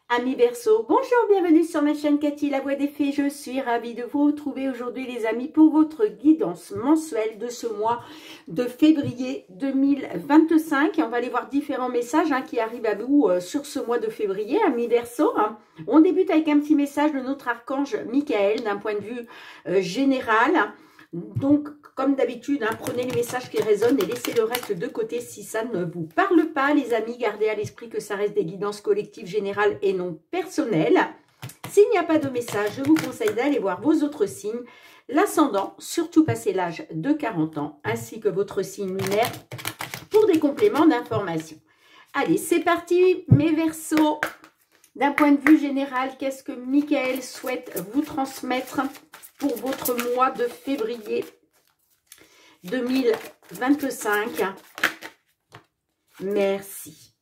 Amis Verseau, bonjour, bienvenue sur ma chaîne Cathy, la voix des fées. Je suis ravie de vous retrouver aujourd'hui les amis pour votre guidance mensuelle de ce mois de février 2025. Et on va aller voir différents messages qui arrivent à vous sur ce mois de février, amis Verseau. On débute avec un petit message de notre archange Michael d'un point de vue général. Donc, comme d'habitude, prenez les messages qui résonnent et laissez le reste de côté si ça ne vous parle pas. Les amis, gardez à l'esprit que ça reste des guidances collectives générales et non personnelles. S'il n'y a pas de message, je vous conseille d'aller voir vos autres signes. L'ascendant, surtout passé l'âge de 40 ans, ainsi que votre signe lunaire pour des compléments d'information. Allez, c'est parti, mes Verseaux. D'un point de vue général, qu'est-ce que Michael souhaite vous transmettre pour votre mois de février 2025? Merci.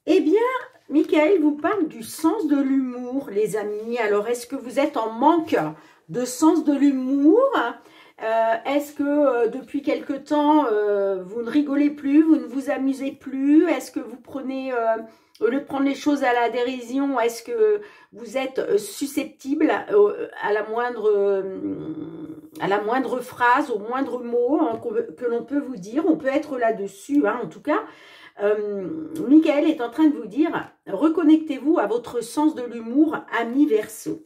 Eh bien, Michael vous parle du sens de l'humour, les amis. Alors, est-ce que vous êtes en manque de sens de l'humour? Est-ce que depuis quelque temps, vous ne rigolez plus, vous ne vous amusez plus? Est-ce que vous prenez, au lieu de prendre les choses à la dérision, est-ce que vous êtes susceptible à la moindre phrase, au moindre mot que l'on peut vous dire? On peut être là-dessus, en tout cas. Michael est en train de vous dire, reconnectez-vous à votre sens de l'humour, ami Verseau.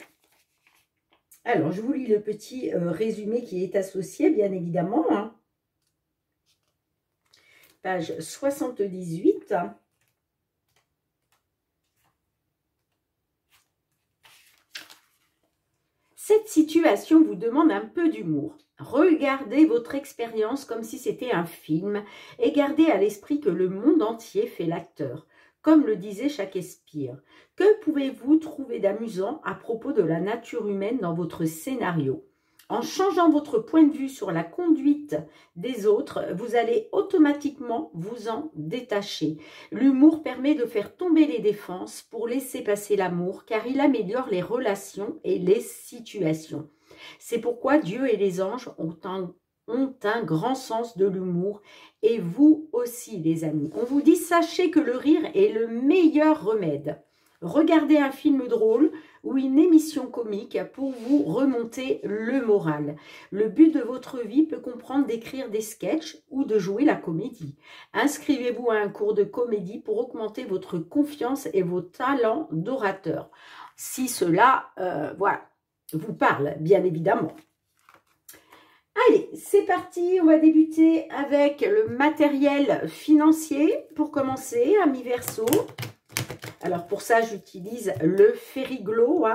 Alors, je vous lis le petit résumé qui est associé, bien évidemment. Page 78. Cette situation vous demande un peu d'humour. Regardez votre expérience comme si c'était un film et gardez à l'esprit que le monde entier fait l'acteur. Comme le disait Shakespeare, que pouvez-vous trouver d'amusant à propos de la nature humaine dans votre scénario? En changeant votre point de vue sur la conduite des autres, vous allez automatiquement vous en détacher. L'humour permet de faire tomber les défenses pour laisser passer l'amour, car il améliore les relations et les situations. C'est pourquoi Dieu et les anges ont un grand sens de l'humour, et vous aussi les amis. On vous dit, sachez que le rire est le meilleur remède. Regardez un film drôle ou une émission comique pour vous remonter le moral. Le but de votre vie peut comprendre d'écrire des sketchs ou de jouer la comédie. Inscrivez-vous à un cours de comédie pour augmenter votre confiance et vos talents d'orateur. Si cela, vous parle, bien évidemment. Allez, c'est parti, on va débuter avec le matériel financier. Pour commencer, amis Verseau. Alors pour ça, j'utilise le Fériglo,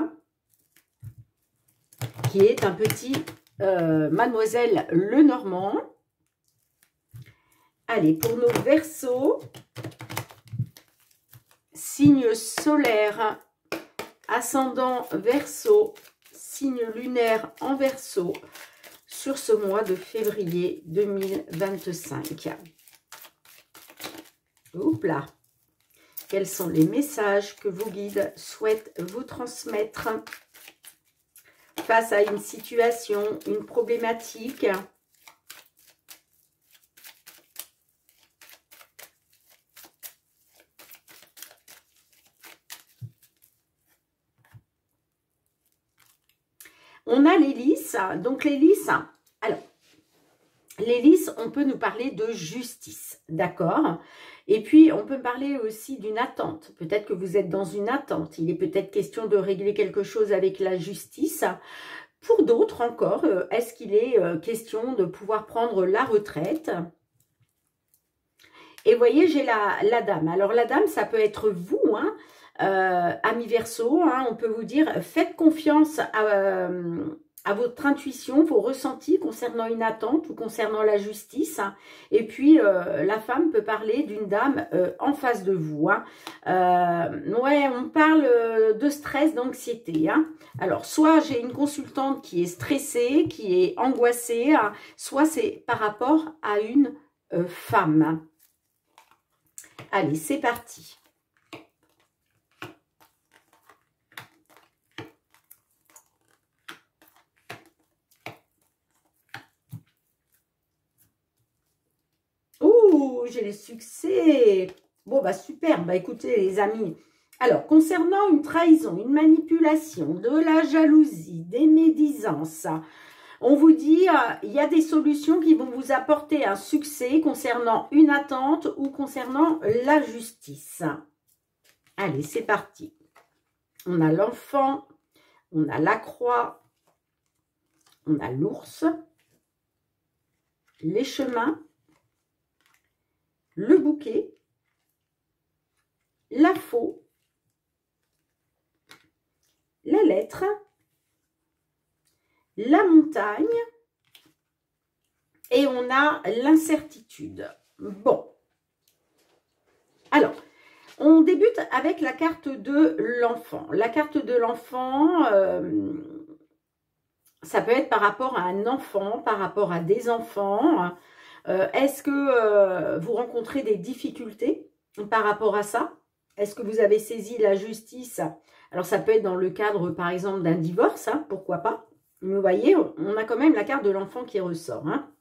qui est un petit Mademoiselle Lenormand. Allez, pour nos Verseaux, signe solaire, ascendant Verseau, signe lunaire en Verseau, sur ce mois de février 2025. Oups là. Quels sont les messages que vos guides souhaitent vous transmettre face à une situation, une problématique? On a les lys. Donc les lys, alors, les lys, on peut nous parler de justice, d'accord? Et puis, on peut parler aussi d'une attente. Peut-être que vous êtes dans une attente. Il est peut-être question de régler quelque chose avec la justice. Pour d'autres encore, est-ce qu'il est question de pouvoir prendre la retraite? Et vous voyez, j'ai la dame. Alors, la dame, ça peut être vous, amis Verseau. On peut vous dire, faites confiance à votre intuition, vos ressentis concernant une attente ou concernant la justice. Et puis, la femme peut parler d'une dame en face de vous. Ouais, on parle de stress, d'anxiété. Alors, soit j'ai une consultante qui est stressée, qui est angoissée, soit c'est par rapport à une femme. Allez, c'est parti. Ouh, j'ai les succès. Bon, bah super. Bah écoutez les amis, Alors, concernant une trahison, une manipulation, de la jalousie, des médisances, on vous dit, il y a des solutions qui vont vous apporter un succès concernant une attente ou concernant la justice. Allez, c'est parti. On a l'enfant, on a la croix, on a l'ours, les chemins, le bouquet, la faux, la lettre, la montagne et on a l'incertitude. Bon. Alors, on débute avec la carte de l'enfant. La carte de l'enfant, ça peut être par rapport à un enfant, par rapport à des enfants. Est-ce que vous rencontrez des difficultés par rapport à ça? Est-ce que vous avez saisi la justice? Alors, ça peut être dans le cadre, par exemple, d'un divorce, hein, pourquoi pas. Mais vous voyez, on a quand même la carte de l'enfant qui ressort. Hein.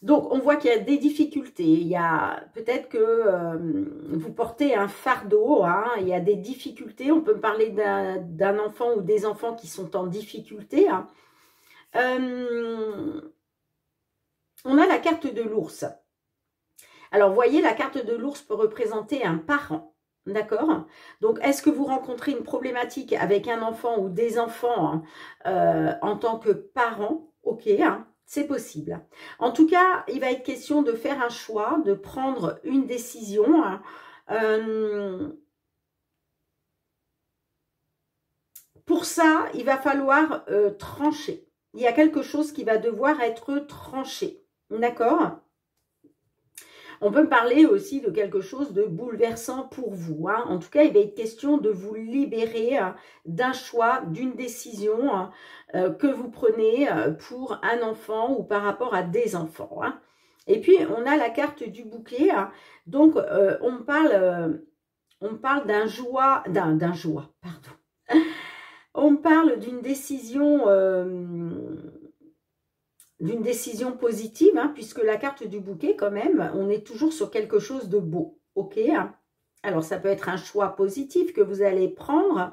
Donc, on voit qu'il y a des difficultés. Il y a peut-être que vous portez un fardeau. Hein, il y a des difficultés. On peut parler d'un enfant ou des enfants qui sont en difficulté. Hein. On a la carte de l'ours. Alors, vous voyez, la carte de l'ours peut représenter un parent. D'accord? Donc, est-ce que vous rencontrez une problématique avec un enfant ou des enfants en tant que parent? Ok, hein, c'est possible. En tout cas, il va être question de faire un choix, de prendre une décision. Pour ça, il va falloir trancher. Il y a quelque chose qui va devoir être tranché. D'accord? On peut parler aussi de quelque chose de bouleversant pour vous. Hein. En tout cas, il va être question de vous libérer d'un choix, d'une décision que vous prenez pour un enfant ou par rapport à des enfants. Hein. Et puis, on a la carte du bouquet. Hein. Donc, on parle d'un joie, pardon. On parle d'une décision... d'une décision positive, hein, puisque la carte du bouquet, quand même, on est toujours sur quelque chose de beau, ok? Alors, ça peut être un choix positif que vous allez prendre,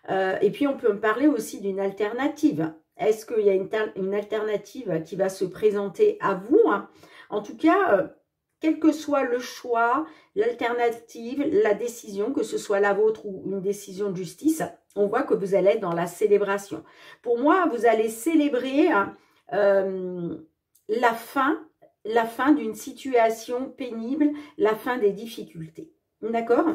et puis on peut parler aussi d'une alternative. Est-ce qu'il y a une alternative qui va se présenter à vous? Hein? En tout cas, quel que soit le choix, l'alternative, la décision, que ce soit la vôtre ou une décision de justice, on voit que vous allez être dans la célébration. Pour moi, vous allez célébrer... la fin d'une situation pénible, la fin des difficultés. D'accord?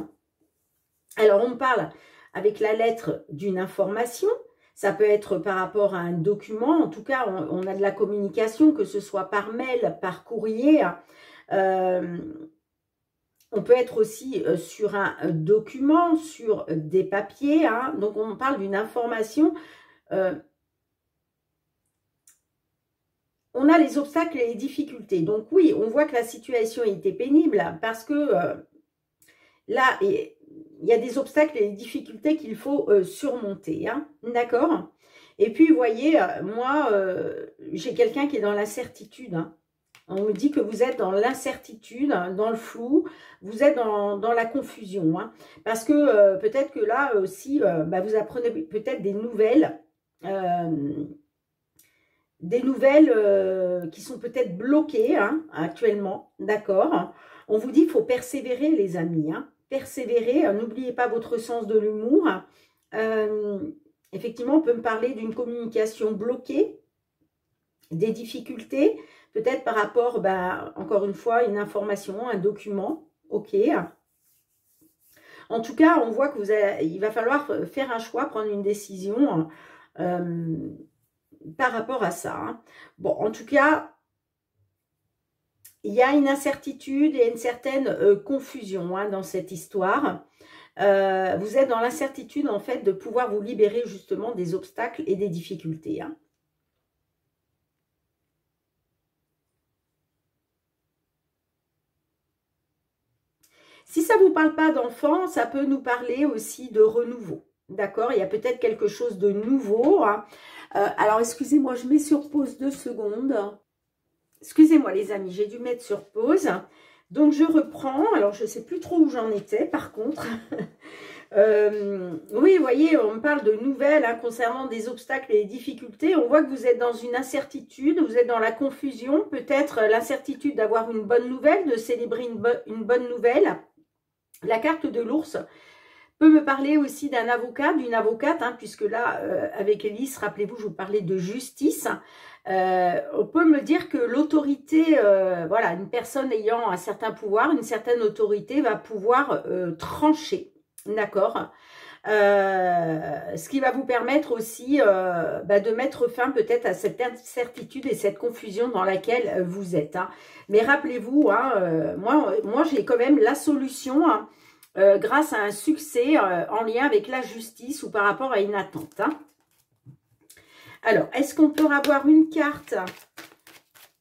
Alors, on parle avec la lettre d'une information. Ça peut être par rapport à un document. En tout cas, on a de la communication, que ce soit par mail, par courrier. On peut être aussi sur un document, sur des papiers. Hein. Donc, on parle d'une information. On a les obstacles et les difficultés. Donc oui, on voit que la situation était pénible parce que là, il y a des obstacles et des difficultés qu'il faut surmonter. Hein, d'accord? Et puis, vous voyez, moi, j'ai quelqu'un qui est dans l'incertitude. Hein. On me dit que vous êtes dans l'incertitude, dans le flou, vous êtes dans la confusion. Hein, parce que peut-être que là aussi, vous apprenez peut-être des nouvelles... qui sont peut-être bloquées hein, actuellement, d'accord? On vous dit qu'il faut persévérer, les amis. Hein, persévérer, n'oubliez pas votre sens de l'humour. Effectivement, on peut me parler d'une communication bloquée, des difficultés, peut-être par rapport, encore une fois, une information, un document, ok. En tout cas, on voit que il va falloir faire un choix, prendre une décision par rapport à ça. Hein. Bon, en tout cas, il y a une incertitude et une certaine confusion hein, dans cette histoire. Vous êtes dans l'incertitude, en fait, de pouvoir vous libérer justement des obstacles et des difficultés. Hein. Si ça ne vous parle pas d'enfant, ça peut nous parler aussi de renouveau. D'accord? Il y a peut-être quelque chose de nouveau. Hein. Alors, excusez-moi, je mets sur pause 2 secondes. Excusez-moi, les amis, j'ai dû mettre sur pause. Donc, je reprends. Alors, je ne sais plus trop où j'en étais, par contre. Oui, vous voyez, on me parle de nouvelles hein, concernant des obstacles et des difficultés. On voit que vous êtes dans une incertitude, vous êtes dans la confusion. Peut-être l'incertitude d'avoir une bonne nouvelle, de célébrer une bonne nouvelle. La carte de l'ours peut me parler aussi d'un avocat, d'une avocate, hein, puisque là, avec Élise, rappelez-vous, je vous parlais de justice. On peut me dire que l'autorité, voilà, une personne ayant un certain pouvoir, une certaine autorité va pouvoir trancher, d'accord, ce qui va vous permettre aussi de mettre fin peut-être à cette incertitude et cette confusion dans laquelle vous êtes. Hein. Mais rappelez-vous, hein, moi j'ai quand même la solution, hein, grâce à un succès en lien avec la justice ou par rapport à une attente. Hein. Alors, est-ce qu'on peut avoir une carte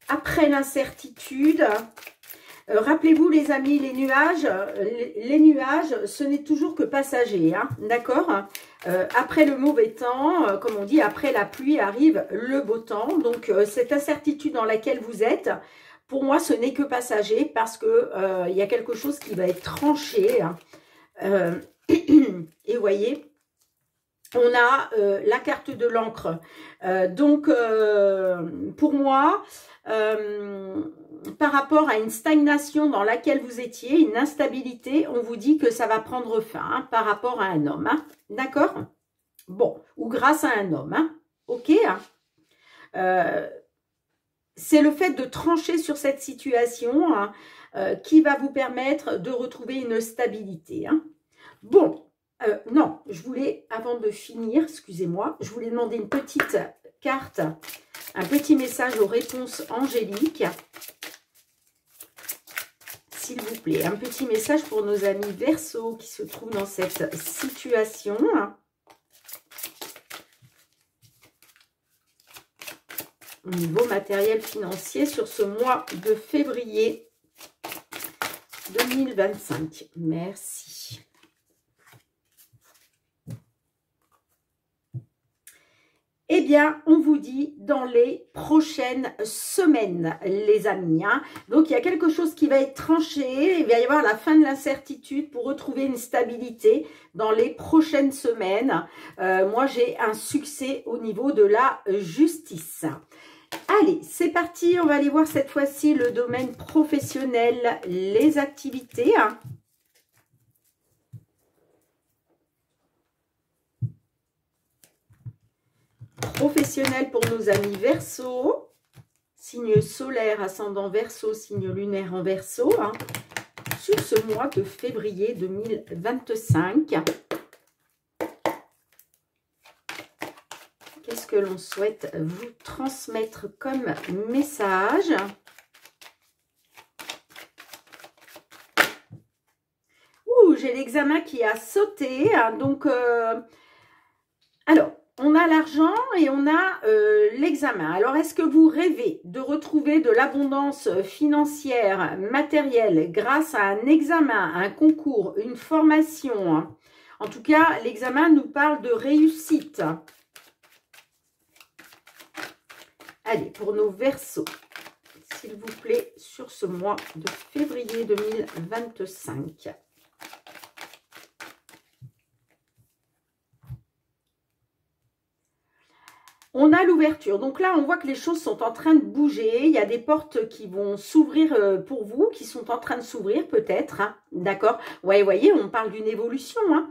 après l'incertitude? Rappelez-vous les amis, les nuages, ce n'est toujours que passager, hein, d'accord? Après le mauvais temps, comme on dit, après la pluie arrive le beau temps. Donc, cette incertitude dans laquelle vous êtes, pour moi, ce n'est que passager parce que il y a quelque chose qui va être tranché. Hein. Et vous voyez, on a la carte de l'encre. Donc, pour moi, par rapport à une stagnation dans laquelle vous étiez, une instabilité, on vous dit que ça va prendre fin hein, par rapport à un homme. Hein, d'accord? Bon, ou grâce à un homme. Hein, ok hein. C'est le fait de trancher sur cette situation hein, qui va vous permettre de retrouver une stabilité. Hein. Bon. Non, je voulais, avant de finir, excusez-moi, je voulais demander une petite carte, un petit message aux réponses angéliques. S'il vous plaît, un petit message pour nos amis Verseaux qui se trouvent dans cette situation. Au niveau matériel financier sur ce mois de février 2025. Merci. Eh bien, on vous dit dans les prochaines semaines, les amis. Hein. Donc, il y a quelque chose qui va être tranché. Il va y avoir la fin de l'incertitude pour retrouver une stabilité dans les prochaines semaines. Moi, j'ai un succès au niveau de la justice. Allez, c'est parti. On va aller voir cette fois-ci le domaine professionnel, les activités. Hein. Professionnel pour nos amis Verseaux, signe solaire, ascendant Verseau, signe lunaire en Verseau, hein, sur ce mois de février 2025. Qu'est-ce que l'on souhaite vous transmettre comme message? Ouh, j'ai l'examen qui a sauté, hein, donc, alors, on a l'argent et on a l'examen. Alors, est-ce que vous rêvez de retrouver de l'abondance financière, matérielle, grâce à un examen, un concours, une formation hein. En tout cas, l'examen nous parle de réussite. Allez, pour nos Verseaux, s'il vous plaît, sur ce mois de février 2025. On a l'ouverture. Donc là, on voit que les choses sont en train de bouger. Il y a des portes qui vont s'ouvrir pour vous, qui sont en train de s'ouvrir peut-être. Hein. D'accord? Ouais, vous voyez, on parle d'une évolution. Hein.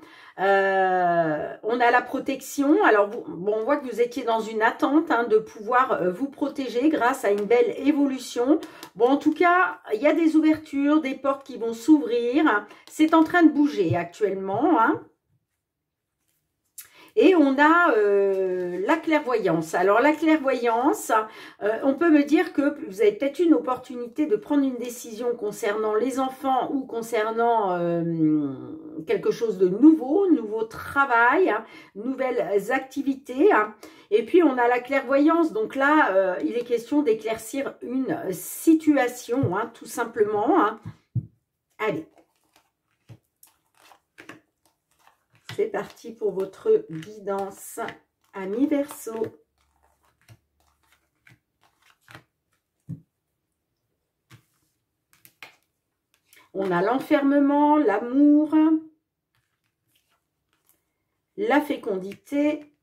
On a la protection. Alors, bon, on voit que vous étiez dans une attente hein, de pouvoir vous protéger grâce à une belle évolution. Bon, en tout cas, il y a des ouvertures, des portes qui vont s'ouvrir. C'est en train de bouger actuellement. Hein. Et on a la clairvoyance. Alors, la clairvoyance, on peut me dire que vous avez peut-être une opportunité de prendre une décision concernant les enfants ou concernant quelque chose de nouveau, nouveau travail, hein, nouvelles activités. Hein. Et puis, on a la clairvoyance. Donc là, il est question d'éclaircir une situation, hein, tout simplement. Hein. Allez. C'est parti pour votre guidance, amis Verseaux. On a l'enfermement, l'amour, la fécondité,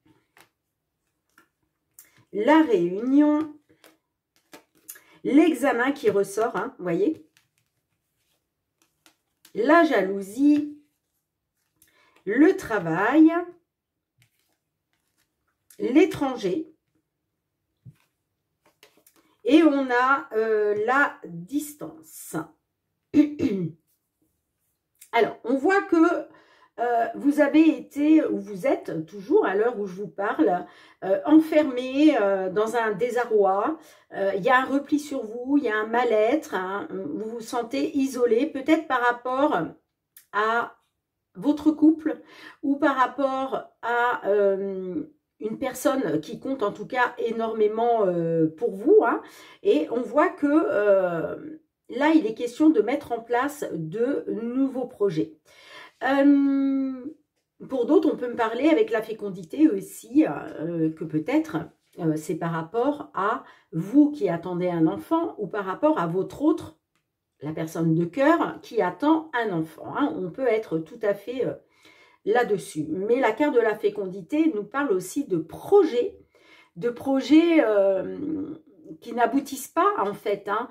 la réunion, l'examen qui ressort, hein, vous voyez, la jalousie, le travail, l'étranger, et on a la distance. Alors, on voit que vous avez été, ou vous êtes toujours à l'heure où je vous parle, enfermé dans un désarroi. Il y a un repli sur vous, il y a un mal-être, hein, vous vous sentez isolé, peut-être par rapport à votre couple ou par rapport à une personne qui compte en tout cas énormément pour vous, hein, et on voit que là, il est question de mettre en place de nouveaux projets. Pour d'autres, on peut me parler avec la fécondité aussi, que peut-être c'est par rapport à vous qui attendez un enfant ou par rapport à votre autre, la personne de cœur qui attend un enfant, hein. On peut être tout à fait là-dessus. Mais la carte de la fécondité nous parle aussi de projets qui n'aboutissent pas en fait, hein.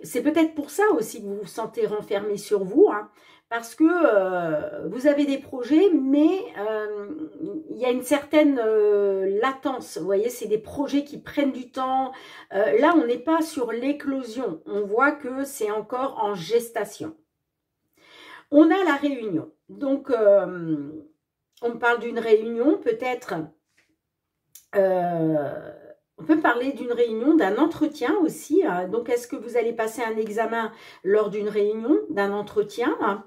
C'est peut-être pour ça aussi que vous vous sentez renfermé sur vous, hein, parce que vous avez des projets, mais il y a une certaine latence. Vous voyez, c'est des projets qui prennent du temps. Là, on n'est pas sur l'éclosion. On voit que c'est encore en gestation. On a la réunion. Donc, on parle d'une réunion, peut-être... on peut parler d'une réunion, d'un entretien aussi. Donc, est-ce que vous allez passer un examen lors d'une réunion, d'un entretien?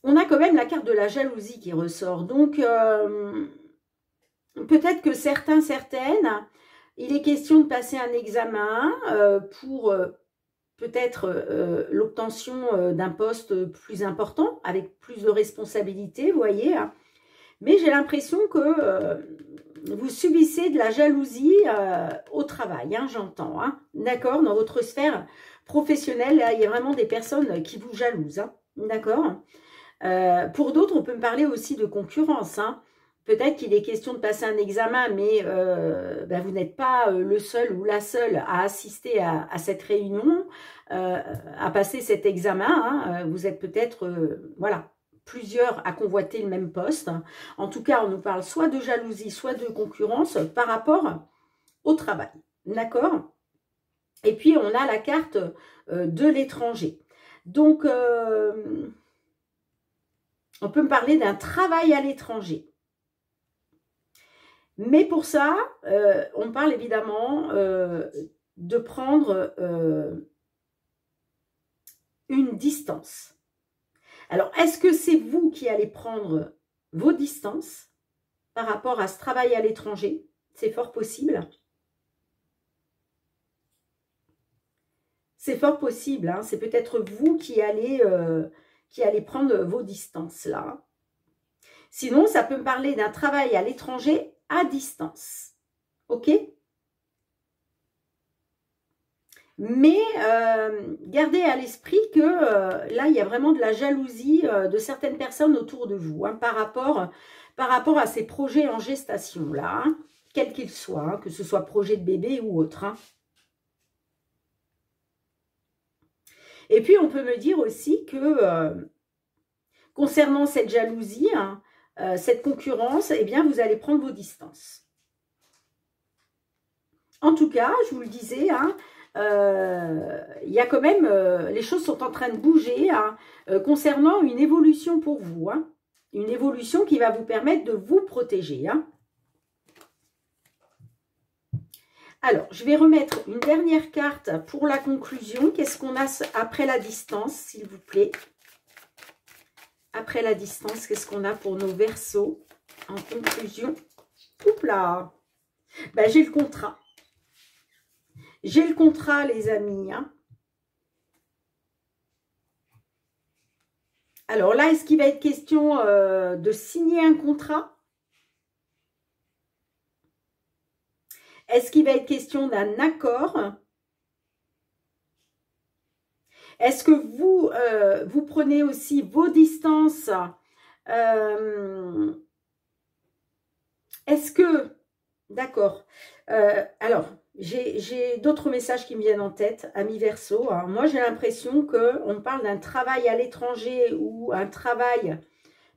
On a quand même la carte de la jalousie qui ressort. Donc, peut-être que certaines, il est question de passer un examen pour peut-être l'obtention d'un poste plus important, avec plus de responsabilités, vous voyez. Mais j'ai l'impression que vous subissez de la jalousie au travail, hein, j'entends. Hein, d'accord, dans votre sphère professionnelle, là, il y a vraiment des personnes qui vous jalousent. Hein, d'accord. Pour d'autres, on peut me parler aussi de concurrence. Hein. Peut-être qu'il est question de passer un examen, mais ben, vous n'êtes pas le seul ou la seule à assister à cette réunion, à passer cet examen. Hein. Vous êtes peut-être, voilà, plusieurs à convoiter le même poste. En tout cas, on nous parle soit de jalousie, soit de concurrence par rapport au travail. D'accord? Et puis, on a la carte de l'étranger. Donc, on peut me parler d'un travail à l'étranger. Mais pour ça, on parle évidemment de prendre une distance. Alors, est-ce que c'est vous qui allez prendre vos distances par rapport à ce travail à l'étranger? C'est fort possible. C'est fort possible. Hein. C'est peut-être vous qui allez prendre vos distances là. Sinon, ça peut me parler d'un travail à l'étranger à distance. OK? Mais gardez à l'esprit que là, il y a vraiment de la jalousie de certaines personnes autour de vous, hein, par rapport à ces projets en gestation, là, hein, quels qu'ils soient, hein, que ce soit projet de bébé ou autre. Hein. Et puis, on peut me dire aussi que concernant cette jalousie, hein, cette concurrence, eh bien, vous allez prendre vos distances. En tout cas, je vous le disais, hein, il y a quand même, les choses sont en train de bouger hein, concernant une évolution pour vous. Hein, une évolution qui va vous permettre de vous protéger. Hein. Alors, je vais remettre une dernière carte pour la conclusion. Qu'est-ce qu'on a après la distance, s'il vous plaît? Après la distance, qu'est-ce qu'on a pour nos Verseaux en conclusion? Oups là, ben, j'ai le contrat. J'ai le contrat, les amis. Hein. Alors là, est-ce qu'il va être question de signer un contrat? Est-ce qu'il va être question d'un accord? Est-ce que vous, vous prenez aussi vos distances? Est-ce que... D'accord. Alors, j'ai d'autres messages qui me viennent en tête, amis Verseau. Alors, moi, j'ai l'impression qu'on parle d'un travail à l'étranger ou un travail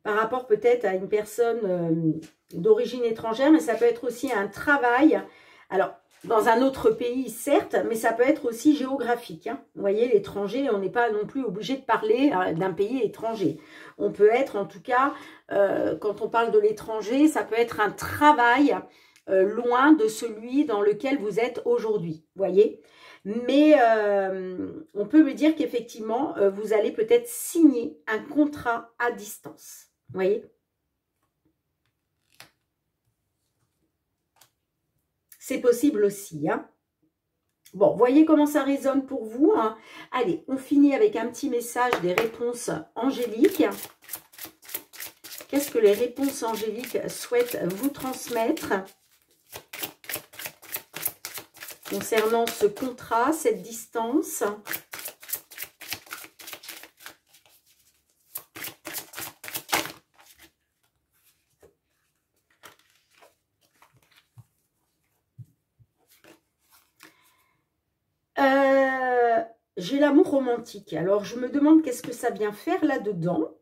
par rapport peut-être à une personne d'origine étrangère, mais ça peut être aussi un travail, alors dans un autre pays certes, mais ça peut être aussi géographique. Hein. Vous voyez, l'étranger, on n'est pas non plus obligé de parler d'un pays étranger. On peut être en tout cas, quand on parle de l'étranger, ça peut être un travail loin de celui dans lequel vous êtes aujourd'hui, vous voyez. Mais on peut me dire qu'effectivement, vous allez peut-être signer un contrat à distance. Vous voyez? C'est possible aussi. Hein. Bon, voyez comment ça résonne pour vous. Hein. Allez, on finit avec un petit message des réponses angéliques. Qu'est-ce que les réponses angéliques souhaitent vous transmettre concernant ce contrat, cette distance? J'ai l'amour romantique. Alors, je me demande qu'est-ce que ça vient faire là-dedans.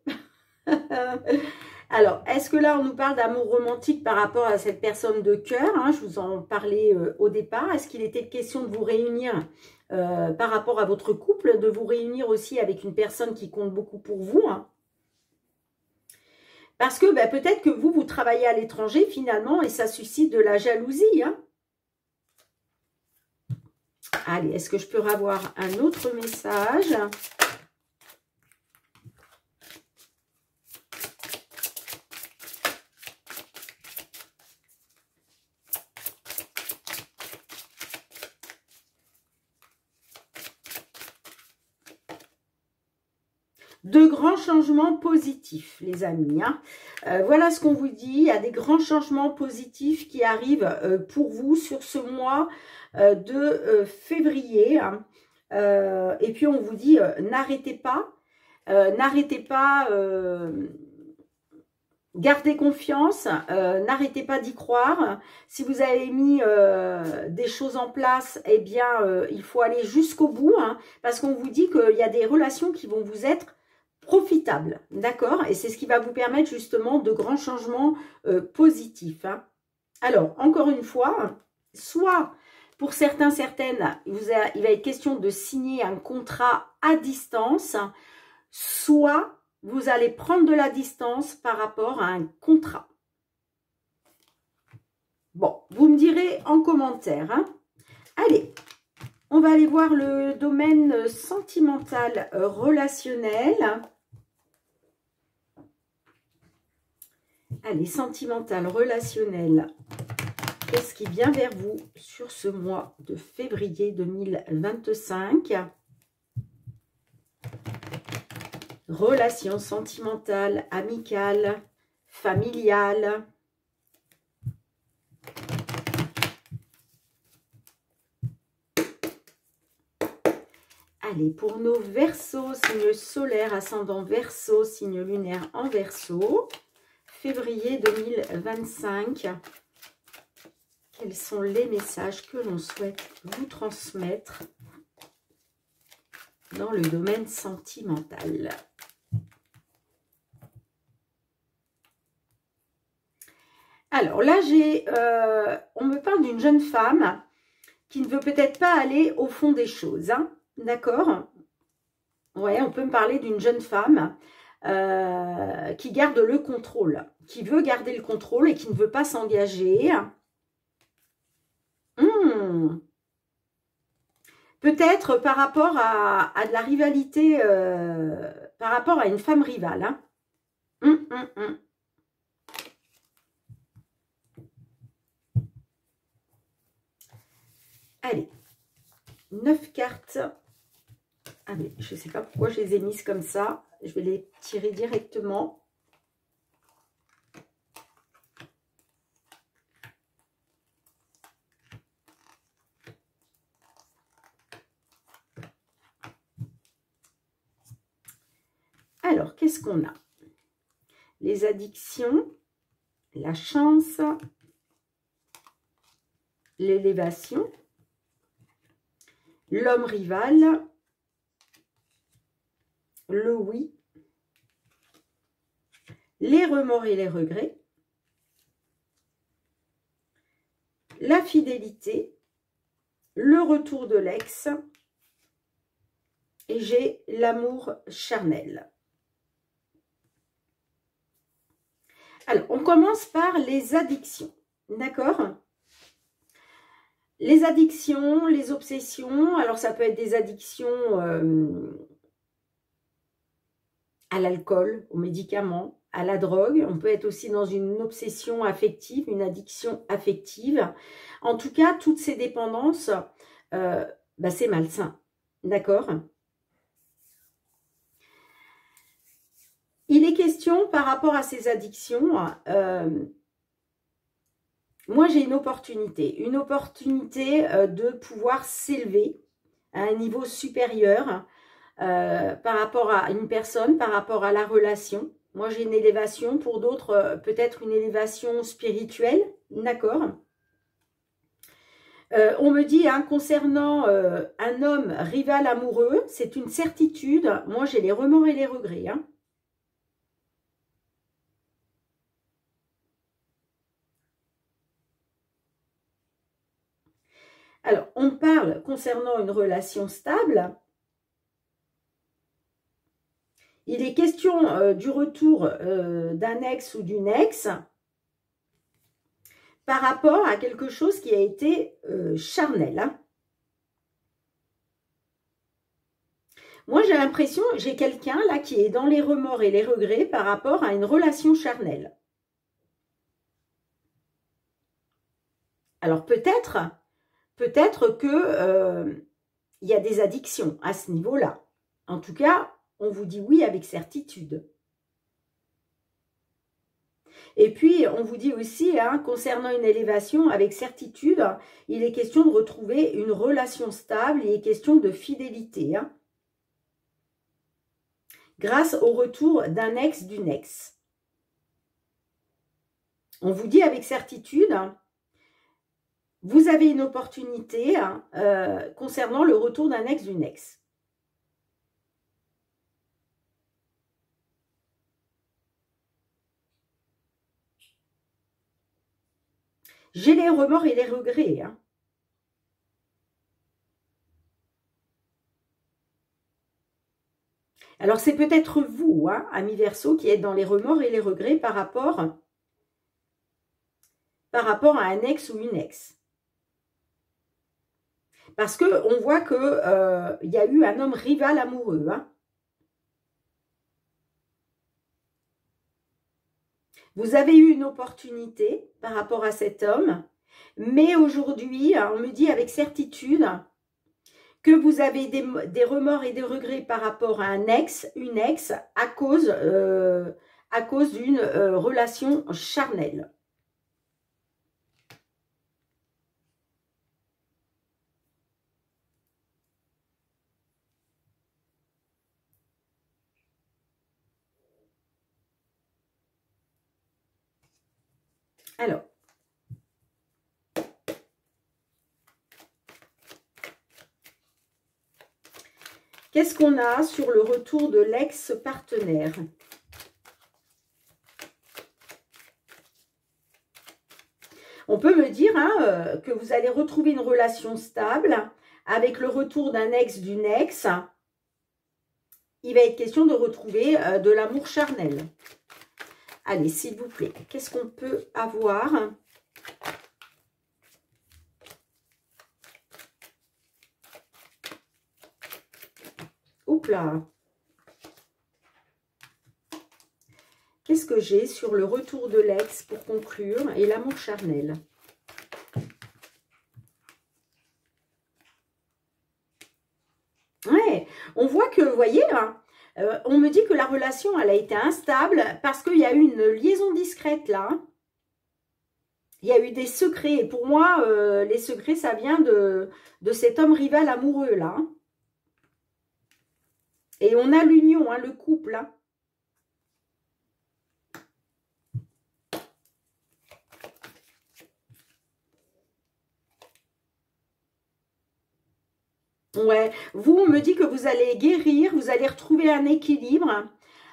Alors, est-ce que là, on nous parle d'amour romantique par rapport à cette personne de cœur, hein, je vous en parlais au départ. Est-ce qu'il était question de vous réunir par rapport à votre couple, de vous réunir aussi avec une personne qui compte beaucoup pour vous, hein? Parce que ben, peut-être que vous travaillez à l'étranger finalement et ça suscite de la jalousie. Hein. Allez, est-ce que je peux avoir un autre message ? De grands changements positifs, les amis. Hein. Voilà ce qu'on vous dit. Il y a des grands changements positifs qui arrivent pour vous sur ce mois de février. Hein. Et puis, on vous dit, n'arrêtez pas. Gardez confiance, n'arrêtez pas d'y croire. Si vous avez mis des choses en place, eh bien, il faut aller jusqu'au bout. Hein, parce qu'on vous dit qu'il y a des relations qui vont vous être profitable, d'accord? Et c'est ce qui va vous permettre justement de grands changements positifs. Hein. Alors, encore une fois, soit pour certains, certaines, il va être question de signer un contrat à distance, soit vous allez prendre de la distance par rapport à un contrat. Bon, vous me direz en commentaire. Hein. Allez, on va aller voir le domaine sentimental relationnel. Allez, sentimental, relationnel, qu'est-ce qui vient vers vous sur ce mois de février 2025? Relations sentimentales, amicales, familiales. Allez, pour nos Verseaux, signe solaire, ascendant Verseau, signe lunaire en Verseau. Février 2025, quels sont les messages que l'on souhaite vous transmettre dans le domaine sentimental? Alors là, on me parle d'une jeune femme qui ne veut peut-être pas aller au fond des choses, hein, d'accord? Ouais, on peut me parler d'une jeune femme qui garde le contrôle, qui veut garder le contrôle et qui ne veut pas s'engager. Peut-être par rapport à de la rivalité, par rapport à une femme rivale. Hein. Allez, 9 cartes. Allez, je ne sais pas pourquoi je les ai mises comme ça. Je vais les tirer directement. Alors, qu'est-ce qu'on a? Les addictions, la chance, l'élévation, l'homme rival, le oui, les remords et les regrets, la fidélité, le retour de l'ex, et j'ai l'amour charnel. Alors, on commence par les addictions, d'accord? Les addictions, les obsessions, alors ça peut être des addictions à l'alcool, aux médicaments, à la drogue. On peut être aussi dans une obsession affective, une addiction affective. En tout cas, toutes ces dépendances, c'est malsain, d'accord? Il est question par rapport à ces addictions, moi j'ai une opportunité de pouvoir s'élever à un niveau supérieur par rapport à une personne, par rapport à la relation. Moi j'ai une élévation, pour d'autres peut-être une élévation spirituelle, d'accord? On me dit, hein, concernant un homme rival amoureux, c'est une certitude. Moi j'ai les remords et les regrets, hein. Alors, on parle concernant une relation stable. Il est question du retour d'un ex ou d'une ex par rapport à quelque chose qui a été charnel. Hein. Moi, j'ai l'impression, j'ai quelqu'un là qui est dans les remords et les regrets par rapport à une relation charnelle. Alors, peut-être que il y a des addictions à ce niveau-là. En tout cas, on vous dit oui avec certitude. Et puis, on vous dit aussi, hein, concernant une élévation, avec certitude, il est question de retrouver une relation stable, il est question de fidélité. Hein, grâce au retour d'un ex, d'une ex. On vous dit avec certitude, vous avez une opportunité concernant le retour d'un ex, d'une ex. J'ai les remords et les regrets. Hein. Alors, c'est peut-être vous, hein, amis Verseau, qui êtes dans les remords et les regrets par rapport à un ex ou une ex. Parce qu'on voit qu'il y a eu un homme rival amoureux. Hein. Vous avez eu une opportunité par rapport à cet homme, mais aujourd'hui, on me dit avec certitude que vous avez des remords et des regrets par rapport à un ex, une ex, à cause d'une relation charnelle. Alors, qu'est-ce qu'on a sur le retour de l'ex-partenaire? On peut me dire hein, que vous allez retrouver une relation stable avec le retour d'un ex, d'une ex. Il va être question de retrouver de l'amour charnel. Allez, s'il vous plaît, qu'est-ce qu'on peut avoir? Oups là! Qu'est-ce que j'ai sur le retour de l'ex pour conclure et l'amour charnel? Ouais, on voit que, vous voyez, hein, on me dit que la relation, elle a été instable parce qu'il y a eu une liaison discrète là. Il y a eu des secrets. Et pour moi, les secrets, ça vient de cet homme rival amoureux là. Et on a l'union, hein, le couple. Hein. Ouais, vous, on me dit que vous allez guérir, vous allez retrouver un équilibre.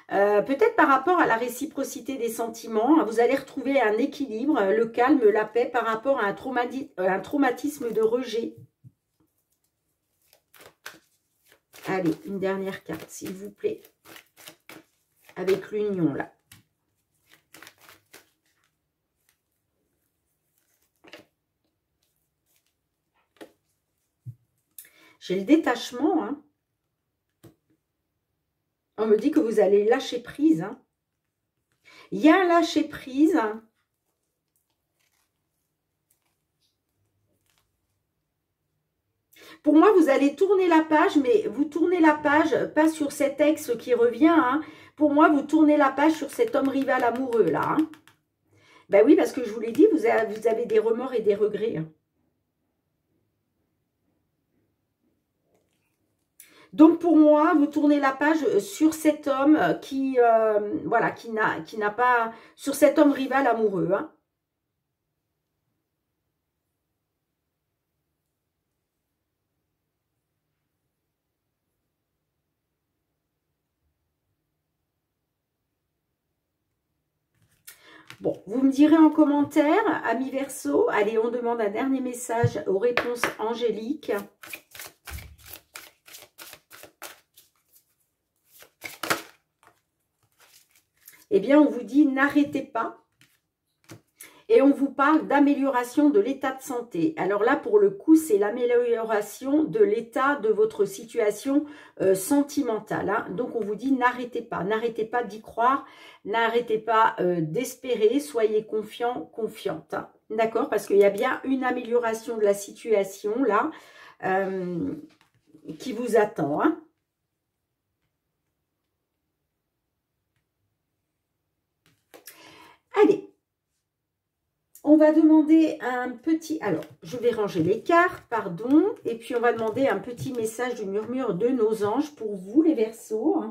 Peut-être par rapport à la réciprocité des sentiments, hein, vous allez retrouver un équilibre, le calme, la paix par rapport à un traumatisme de rejet. Allez, une dernière carte, s'il vous plaît. Avec l'union, là. J'ai le détachement, hein. On me dit que vous allez lâcher prise, hein. Il y a un lâcher prise. Pour moi, vous allez tourner la page, mais vous tournez la page, pas sur cet ex qui revient. Hein. Pour moi, vous tournez la page sur cet homme rival amoureux, là. Hein. Ben oui, parce que je vous l'ai dit, vous avez des remords et des regrets. Hein. Donc, pour moi, vous tournez la page sur cet homme qui, voilà, qui n'a pas... Sur cet homme rival amoureux, hein. Bon, vous me direz en commentaire, amis Verseau. Allez, on demande un dernier message aux réponses angéliques. Eh bien, on vous dit n'arrêtez pas. Et on vous parle d'amélioration de l'état de santé. Alors là, pour le coup, c'est l'amélioration de l'état de votre situation sentimentale. Hein. Donc, on vous dit n'arrêtez pas d'y croire, n'arrêtez pas d'espérer, soyez confiants, confiantes. Hein. D'accord? Parce qu'il y a bien une amélioration de la situation là qui vous attend. Hein. Allez. On va demander un petit... Alors, je vais ranger les cartes, pardon. Et puis, on va demander un petit message du murmure de nos anges pour vous, les Verseaux.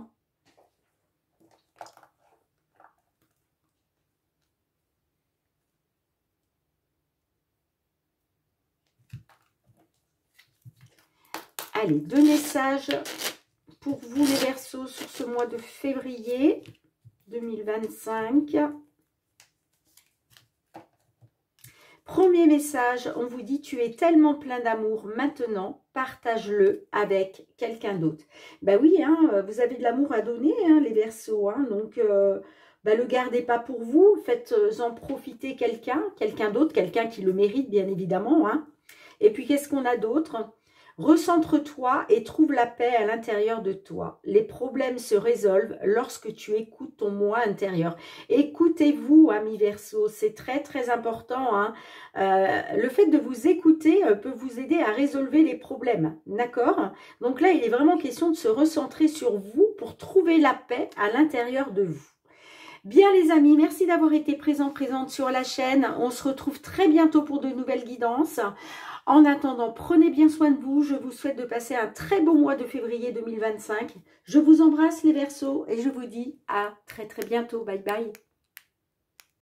Allez, 2 messages pour vous, les Verseaux, sur ce mois de février 2025. Premier message, on vous dit, tu es tellement plein d'amour maintenant, partage-le avec quelqu'un d'autre. Ben oui, hein, vous avez de l'amour à donner, hein, les Verseaux, hein, donc ben, le gardez pas pour vous, faites-en profiter quelqu'un d'autre, quelqu'un qui le mérite, bien évidemment. Hein. Et puis, qu'est-ce qu'on a d'autre ? Recentre-toi et trouve la paix à l'intérieur de toi. Les problèmes se résolvent lorsque tu écoutes ton moi intérieur. Écoutez-vous, amis Verseau, c'est très très important. Hein. Le fait de vous écouter peut vous aider à résolver les problèmes. D'accord? Donc là, il est vraiment question de se recentrer sur vous pour trouver la paix à l'intérieur de vous. Bien les amis, merci d'avoir été présente sur la chaîne. On se retrouve très bientôt pour de nouvelles guidances. En attendant, prenez bien soin de vous. Je vous souhaite de passer un très beau mois de février 2025. Je vous embrasse les Verseaux et je vous dis à très très bientôt. Bye bye.